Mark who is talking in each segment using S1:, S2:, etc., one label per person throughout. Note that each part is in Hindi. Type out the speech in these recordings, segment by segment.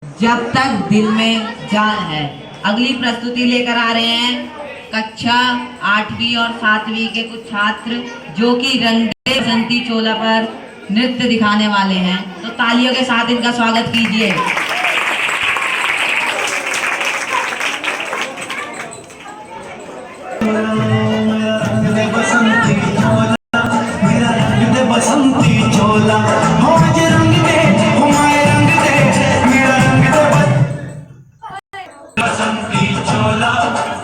S1: जब तक दिल में जान है। अगली प्रस्तुति लेकर आ रहे हैं कक्षा 8वीं और 7वीं के कुछ छात्र जो कि रंगे बसंती चोला पर नृत्य दिखाने वाले हैं, तो तालियों के साथ इनका स्वागत कीजिए।
S2: बसंती चोला हो मुझे रंग दे, हमारे रंग दे, मेरा रंग दे बसंती चोला,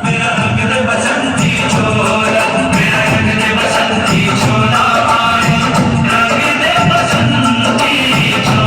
S2: मेरा रंग दे बसंती चोला, मेरा रंग दे बसंती चोला, रंग दे बसंती चोला।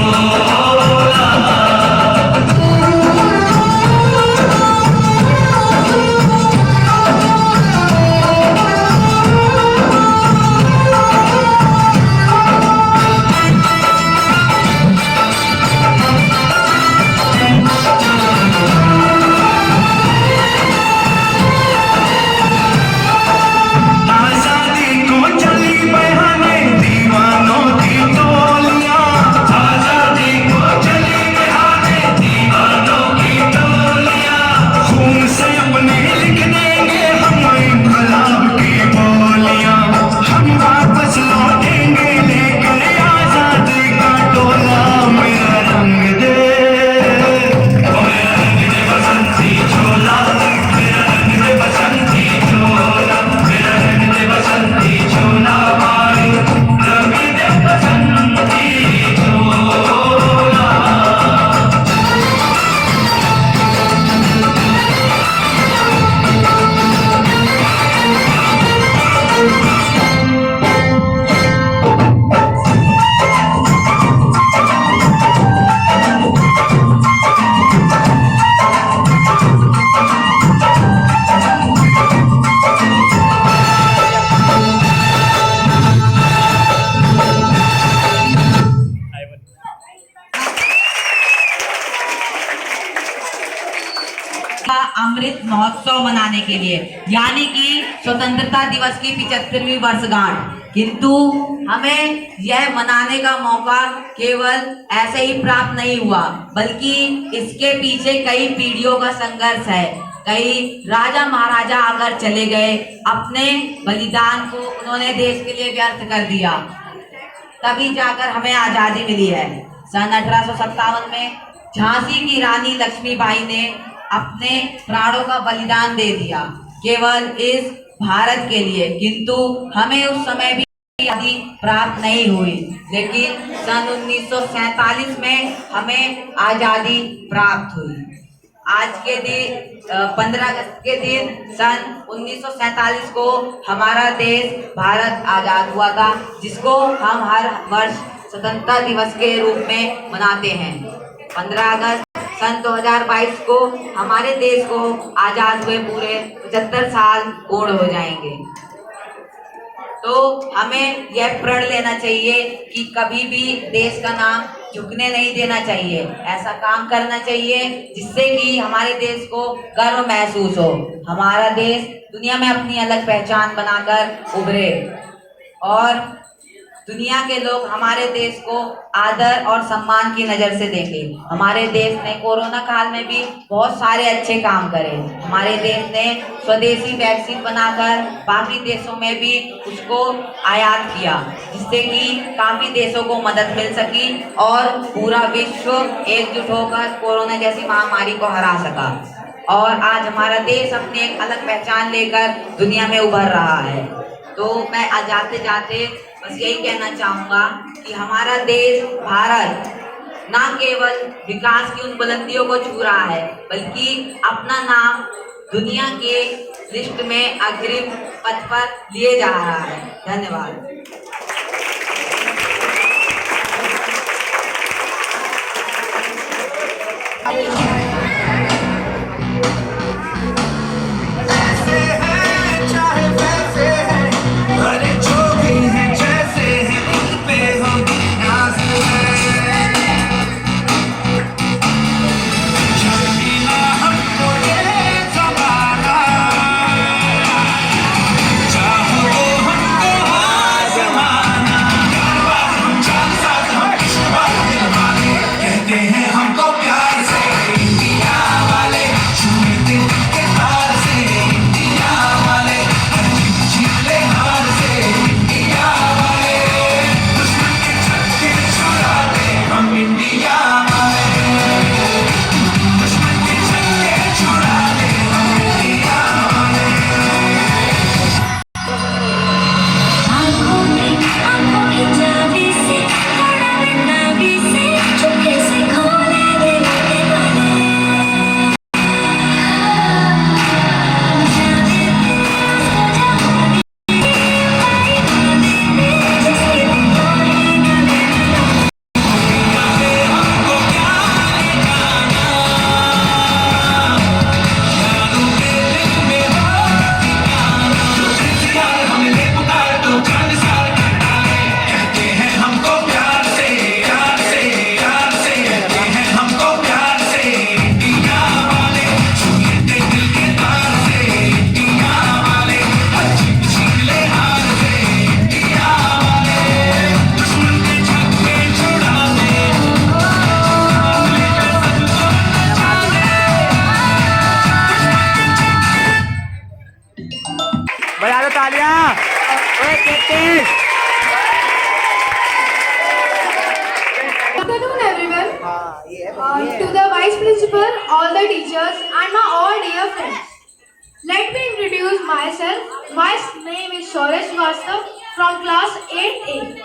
S1: अमृत महोत्सव मनाने के लिए, यानी कि स्वतंत्रता दिवस की 75वीं वर्षगांठ, किंतु हमें यह मनाने का मौका केवल ऐसे ही प्राप्त नहीं हुआ, बल्कि इसके पीछे कई पीढ़ियों का संघर्ष है। कई राजा महाराजा आकर चले गए, अपने बलिदान को उन्होंने देश के लिए व्यर्थ कर दिया, तभी जाकर हमें आजादी मिली है। सन 1857 में झांसी की रानी लक्ष्मीबाई ने अपने प्राणों का बलिदान दे दिया केवल इस भारत के लिए, किंतु हमें उस समय भी आजादी प्राप्त नहीं हुई, लेकिन सन 1947 में हमें आजादी प्राप्त हुई। आज के दिन 15 अगस्त के दिन सन 1947 को हमारा देश भारत आजाद हुआ था, जिसको हम हर वर्ष स्वतंत्रता दिवस के रूप में मनाते हैं। 15 अगस्त सन 2022 को हमारे देश को आजाद हुए पूरे 75 साल पूर्ण हो जाएंगे। तो हमें यह प्रण लेना चाहिए कि कभी भी देश का नाम झुकने नहीं देना चाहिए, ऐसा काम करना चाहिए जिससे कि हमारे देश को गर्व महसूस हो, हमारा देश दुनिया में अपनी अलग पहचान बनाकर उभरे और दुनिया के लोग हमारे देश को आदर और सम्मान की नज़र से देखें। हमारे देश ने कोरोना काल में भी बहुत सारे अच्छे काम करे। हमारे देश ने स्वदेशी वैक्सीन बनाकर बाकी देशों में भी उसको आयात किया, जिससे कि काफ़ी देशों को मदद मिल सकी और पूरा विश्व एकजुट होकर कोरोना जैसी महामारी को हरा सका। और आज हमारा देश अपनी एक अलग पहचान लेकर दुनिया में उभर रहा है। तो मैं आज जाते जाते बस यही कहना चाहूँगा कि हमारा देश भारत न केवल विकास की उन बुलंदियों को छू रहा है, बल्कि अपना नाम दुनिया के लिस्ट में अग्रिम पद पर लिए जा रहा है। धन्यवाद।
S2: हमको प्यार से
S3: To the Vice Principal, all the teachers, and my all dear friends. Let me introduce myself. My name is Shaurya Srivastav from class 8A.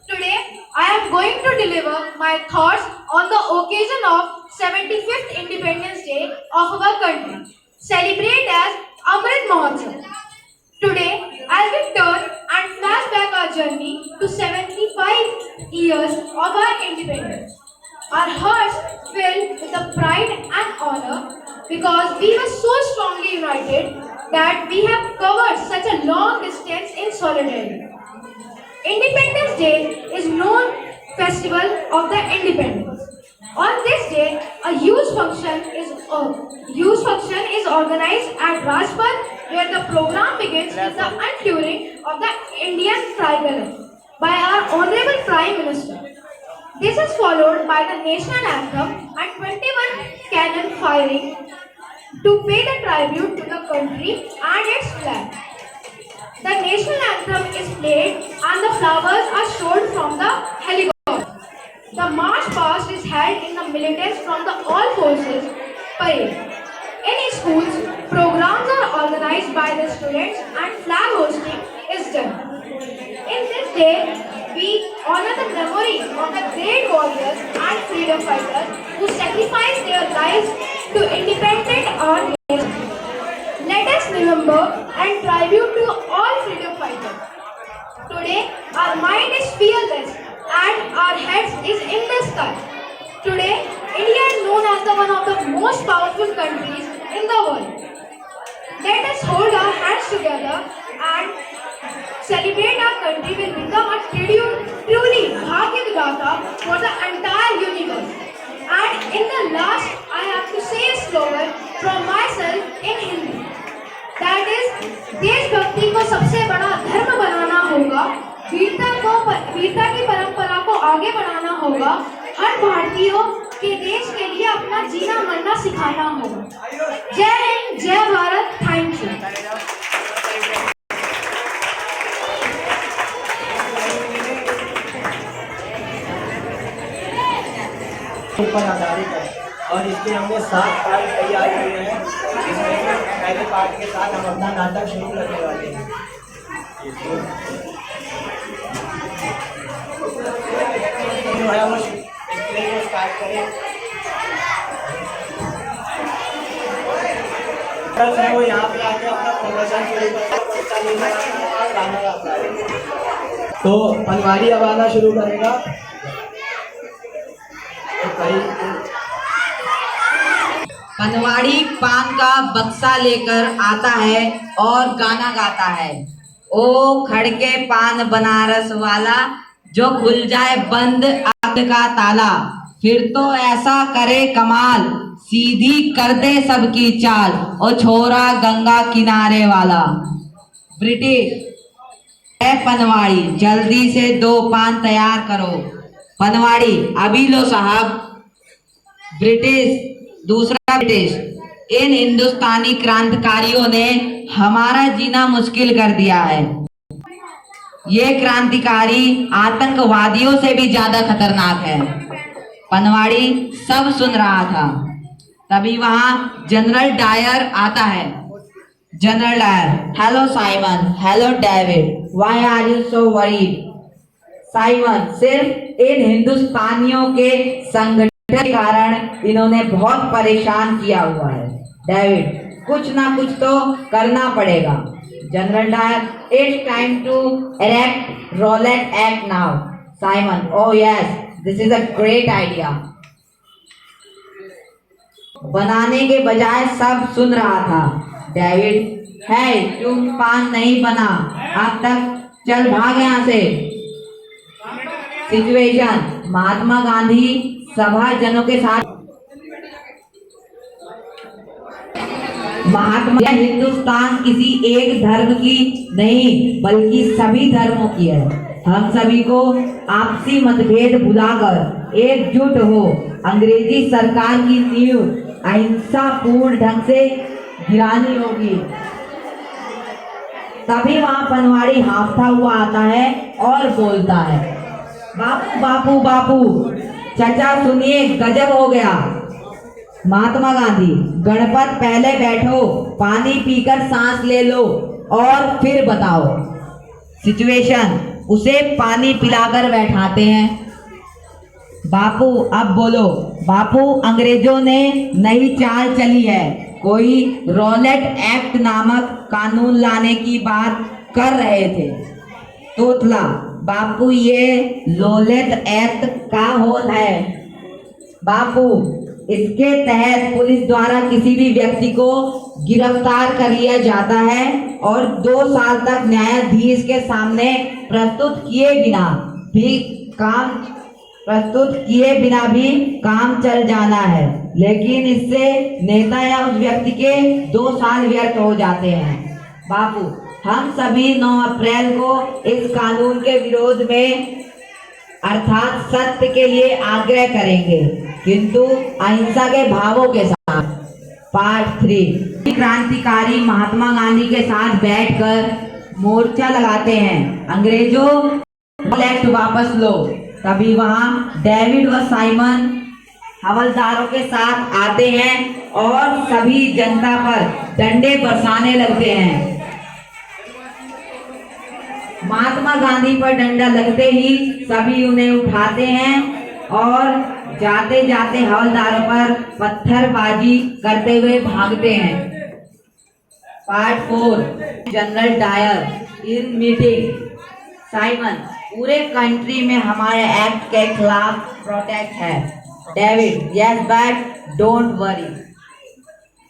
S3: Today, I am going to deliver my thoughts on the occasion of 75th Independence Day of our country, celebrated as Amrit Mahotsav. Today, as we turn and flash back our journey to 75 years of our independence, our hearts fill with the pride and honor because we were so strongly united that we have covered such a long distance in solidarity. Independence Day is known festival of the independence. On this day, a huge function is organized at Rajpath, where the program begins with the unfurling of the Indian tricolor by our Honorable Prime Minister. This is followed by the national anthem and 21 cannon firing to pay the tribute to the country and its flag. The national anthem is played and the flowers are shown from the helicopter. The march past is held in the militants from the all forces parade. In schools, programs are organized by the students and flag hosting is done. In this day, we honor the memory of the great warriors and freedom fighters who sacrificed their lives to independent our nation. Let us remember and tribute to all freedom fighters. Today, our mind is fearless and our heads is in the sky. Today, India is known as the one of the most powerful countries in the world. Let us hold our hands together and celebrate our country will become a truly Bhagya Vidhata for the entire universe. And in the last, I have to say a slogan from myself in Hindi. That is, देशभक्ति को सबसे बड़ा धर्म बनाना होगा, वीरता की परंपरा को आगे बढ़ाना होगा, हर भारतीयों के देश के लिए अपना जीना मरना सिखाना होगा। जय हिंद, जय भारत, थैंक यू।
S4: पर आधारित है और इसके हमने 7 पार्ट तैयार किए हैं, जिसमें पहले पार्ट के साथ हम अपना नाटक शुरू करने वाले हैं। जो है वो प्ले को स्टार्ट करें। है वो यहाँ पे आके अपना प्रदर्शन शुरू करेगा। तो पनवाड़ी अब आना शुरू करेगा।
S1: पनवाड़ी पान का बक्सा लेकर आता है और गाना गाता है। ओ खड़के पान बनारस वाला, जो खुल जाए बंद आग का ताला, फिर तो ऐसा करे कमाल, सीधी कर दे सबकी चाल, ओ छोरा गंगा किनारे वाला। ब्रिटिश है पनवाड़ी, जल्दी से 2 पान तैयार करो। पनवाड़ी अभी लो साहब। ब्रिटिश दूसरा ब्रिटिश, इन हिंदुस्तानी क्रांतिकारियों ने हमारा जीना मुश्किल कर दिया है। ये क्रांतिकारी आतंकवादियों से भी ज्यादा खतरनाक है। पनवाड़ी सब सुन रहा था। तभी वहां जनरल डायर आता है। General Dyer, hello Simon, hello David, why are you so worried? Simon, सिर्फ इन हिंदुस्तानियों के संगठन के कारण इन्होंने बहुत परेशान किया हुआ है। डेविड, कुछ ना कुछ तो करना पड़ेगा। General Dyer, it's time to enact Rowlatt Act now. Simon, oh yes, this is a great idea. बनाने के बजाय सब सुन रहा था। डेविड, है तुम पान नहीं बना अब तक, चल भाग यहाँ से। सिचुएशन, महात्मा गांधी सभा जनों के साथ। महात्मा, हिंदुस्तान किसी एक धर्म की नहीं बल्कि सभी धर्मों की है। हम सभी को आपसी मतभेद भुलाकर एकजुट हो अंग्रेजी सरकार की नींव अहिंसा पूर्ण ढंग से गिरानी होगी। तभी वहां पनवाड़ी हाफता हुआ आता है और बोलता है, बापू बापू बापू, चचा सुनिए, गजब हो गया। महात्मा गांधी, गणपत पहले बैठो, पानी पीकर सांस ले लो और फिर बताओ। सिचुएशन, उसे पानी पिलाकर बैठाते हैं। बापू अब बोलो। बापू, अंग्रेजों ने नई चाल चली है, कोई रॉलेट एक्ट नामक कानून लाने की बात कर रहे थे। तोतला, बापू ये लोलेट एक्ट का होता है। बापू, इसके तहत पुलिस द्वारा किसी भी व्यक्ति को गिरफ्तार कर लिया जाता है और 2 साल तक न्यायाधीश के सामने प्रस्तुत किए बिना भी काम चल जाना है, लेकिन इससे नेता या उस व्यक्ति के 2 साल व्यर्थ हो जाते हैं। बापू, हम सभी 9 अप्रैल को इस कानून के विरोध में अर्थात सत्य के लिए आग्रह करेंगे, किंतु अहिंसा के भावों के साथ। पार्ट 3, क्रांतिकारी महात्मा गांधी के साथ बैठकर मोर्चा लगाते हैं, अंग्रेजों एक्ट वापस लो। तभी वहां डेविड व साइमन हवलदारों के साथ आते हैं और सभी जनता पर डंडे बरसाने लगते हैं। महात्मा गांधी पर डंडा लगते ही सभी उन्हें उठाते हैं और जाते जाते हवलदारों पर पत्थरबाजी करते हुए भागते हैं। Part 4, general Dyer in meeting. Simon, पूरे कंट्री में हमारे एक्ट के खिलाफ प्रोटेस्ट है। David, yes but don't worry.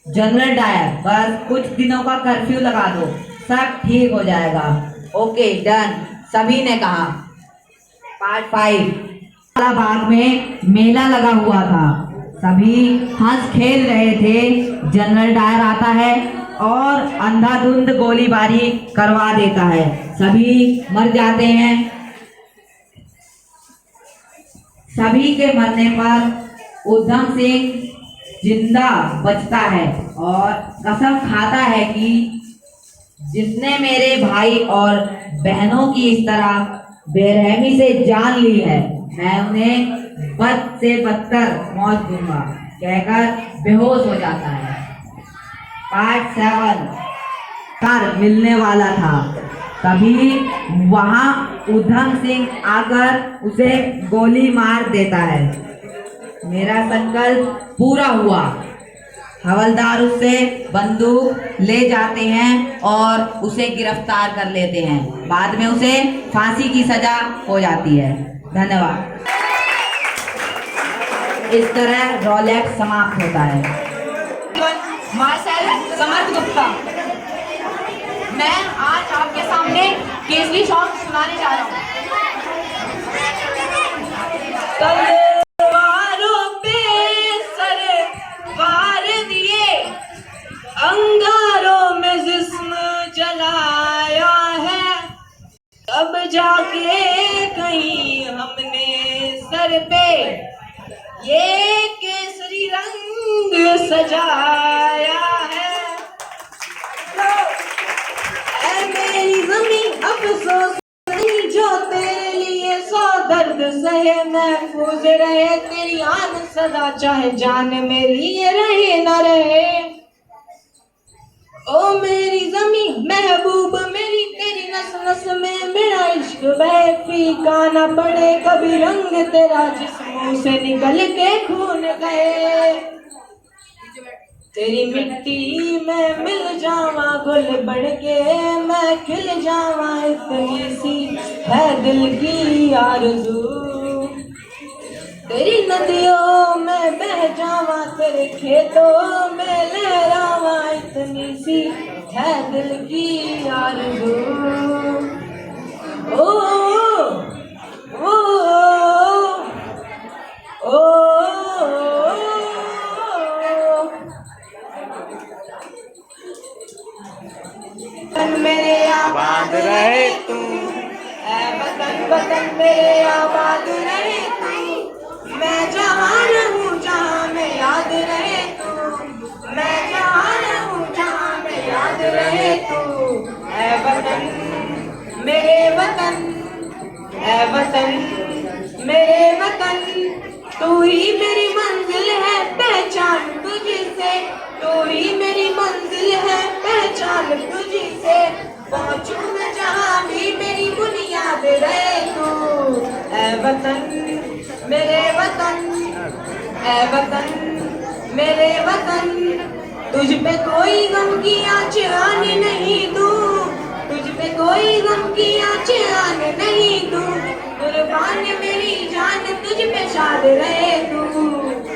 S1: General Dyer, बस कुछ दिनों का कर्फ्यू लगा दो, सब ठीक हो जाएगा। ओके डन, सभी ने कहा। पार्ट 5, बाग में मेला लगा हुआ था, सभी हंस खेल रहे थे। जनरल डायर आता है और अंधाधुंध गोलीबारी करवा देता है, सभी मर जाते हैं। सभी के मरने पर उधम सिंह जिंदा बचता है और कसम खाता है कि जिसने मेरे भाई और बहनों की इस तरह बेरहमी से जान ली है, मैं उन्हें बद से बदतर मौत दूंगा, कहकर बेहोश हो जाता है। पार्ट 7, कार मिलने वाला था, तभी वहां उधम सिंह आकर उसे गोली मार देता है। मेरा संकल्प पूरा हुआ। हवलदार उससे बंदूक ले जाते हैं और उसे गिरफ्तार कर लेते हैं। बाद में उसे फांसी की सजा हो जाती है। धन्यवाद। इस तरह रोलेट समाप्त होता है।
S5: मार्शल समर्थ गुप्ता, मैं आज आपके सामने केसरी सॉन्ग सुनाने जा रहा हूँ। तलवारों पे सर वार दिए, अंगारों में जिस्म जलाया है, तब जाके कहीं हमने सर पे ये केसरी रंग सजाया है। ऐ मेरी ज़मीं अफ़सोस नहीं जो तेरे लिए 100 दर्द सहे, महफूज रहे तेरी आन सदा, चाहे जान मेरी ये रहे न रहे। ओ मेरी ज़मीं महबूब मेरी, तेरी नस नस में मेरा इश्क बहे, फीका न पड़े कभी रंग तेरा, जिस मुंह से निकल के खून गए। तेरी मिट्टी में मिल जावा घुल बढ़ के, मैं खिल जावा इतनी सी है दिल की आरज़ू। तेरी नदियों में बह जावा, तेरे खेतों में लहरावा, इतनी सी है दिल की आरज़ू। ओ ओ ओ वतन मेरे आबाद रहे तू, ऐ वतन वतन मेरे आबाद रहे तू, मैं जहाँ रहूँ जहाँ में याद रहे तू, मैं जहाँ रहूँ जहाँ में याद रहे तू। ऐ वतन मेरे वतन, ऐ वतन मेरे वतन, तू ही मेरी मंजिल है, पहचान तू तू ही मेरी मंजिल है, पहचान तुझी से पहुंचूं मैं जहां भी मेरी बुनियाद रहे तू। ऐ वतन मेरे वतन, ऐ वतन मेरे वतन, तुझ पे कोई गम की आँच आने नहीं दूं, तुझ पे कोई गम की आँच आने नहीं दूं। कुर्बान मेरी जान तुझ पे शाद रहे तू।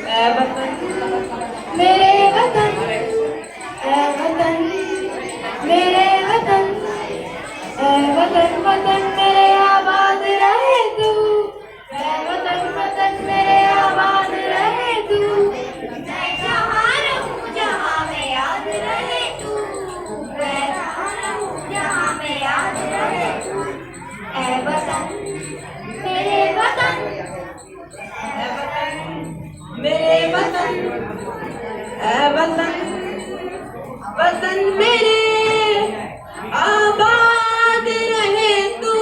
S5: ऐ वतन
S3: मेरे वतन, ऐ वतन मेरे वतन, ऐ वतन वतन मेरे आबाद रहे तू। ऐ वतन वतन मेरे आबाद रहे तू। मैं जहाँ रहूँ जहाँ में याद रहे तू। मैं जहाँ रहूँ जहाँ में याद रहे तू। ऐ वतन मेरे वतन,
S5: ऐ वतन मेरे वतन, ऐ वतन वतन मेरे आबाद रहे तू,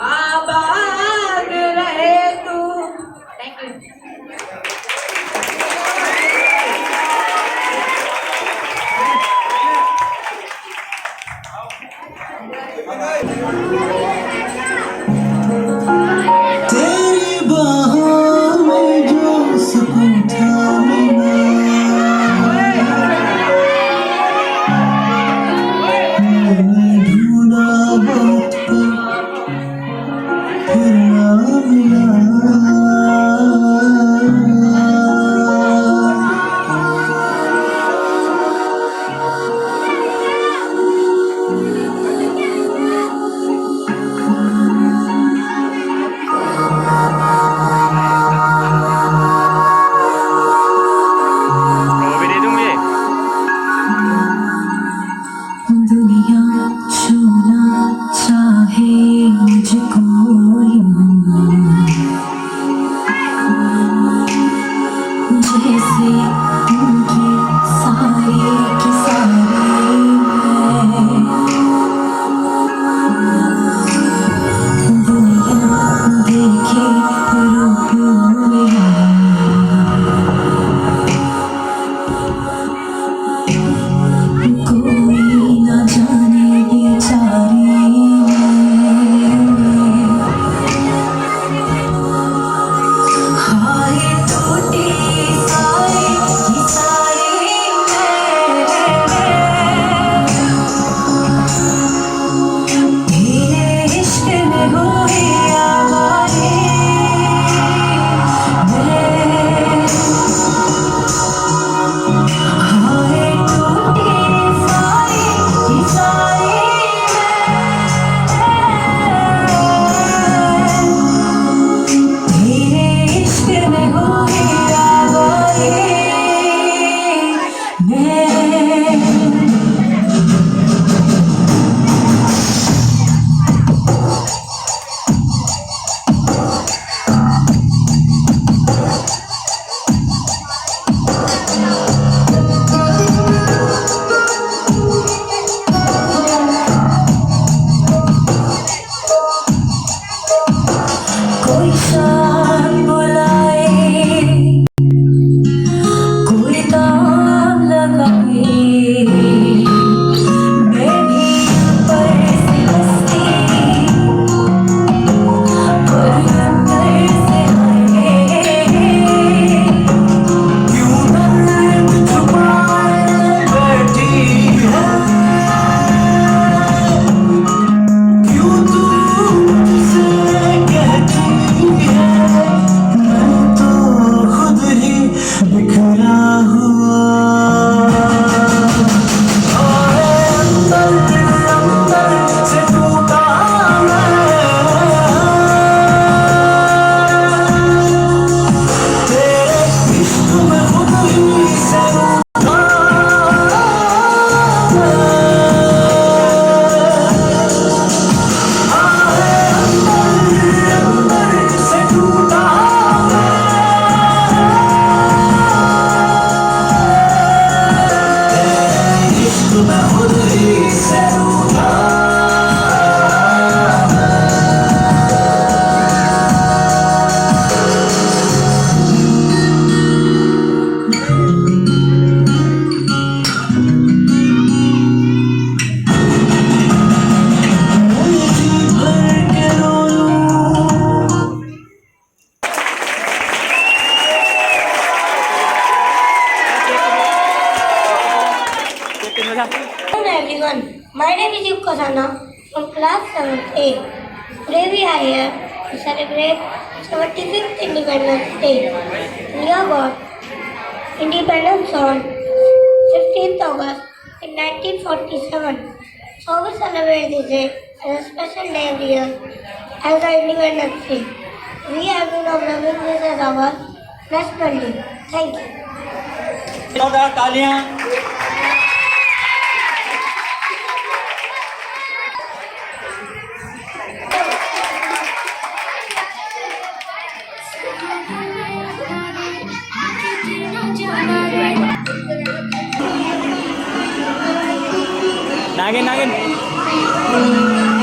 S5: आबाद रहे तू। Thank you.
S2: तेरी बाहों में जो सुकून था मिला, मैंने ढूंढा बहुत पर फिर ना मिला। दुनिया छूना चाहे मुझको जैसे उनकी सारी की सारी दुनिया देखे रूप मेरा, कोई न जाने बेचारी हाय टूटी सारी की सारी
S6: Hello everyone, my name is Yuk Kasana from class 7th A. Today we are here to celebrate 75th Independence Day. We have got independence on 15th August in 1947. So we celebrate this day as a special day every year as the Independence Day. We have been observing this as our national day. Thank you.
S4: जोरदार तालियां। नागिन नागिन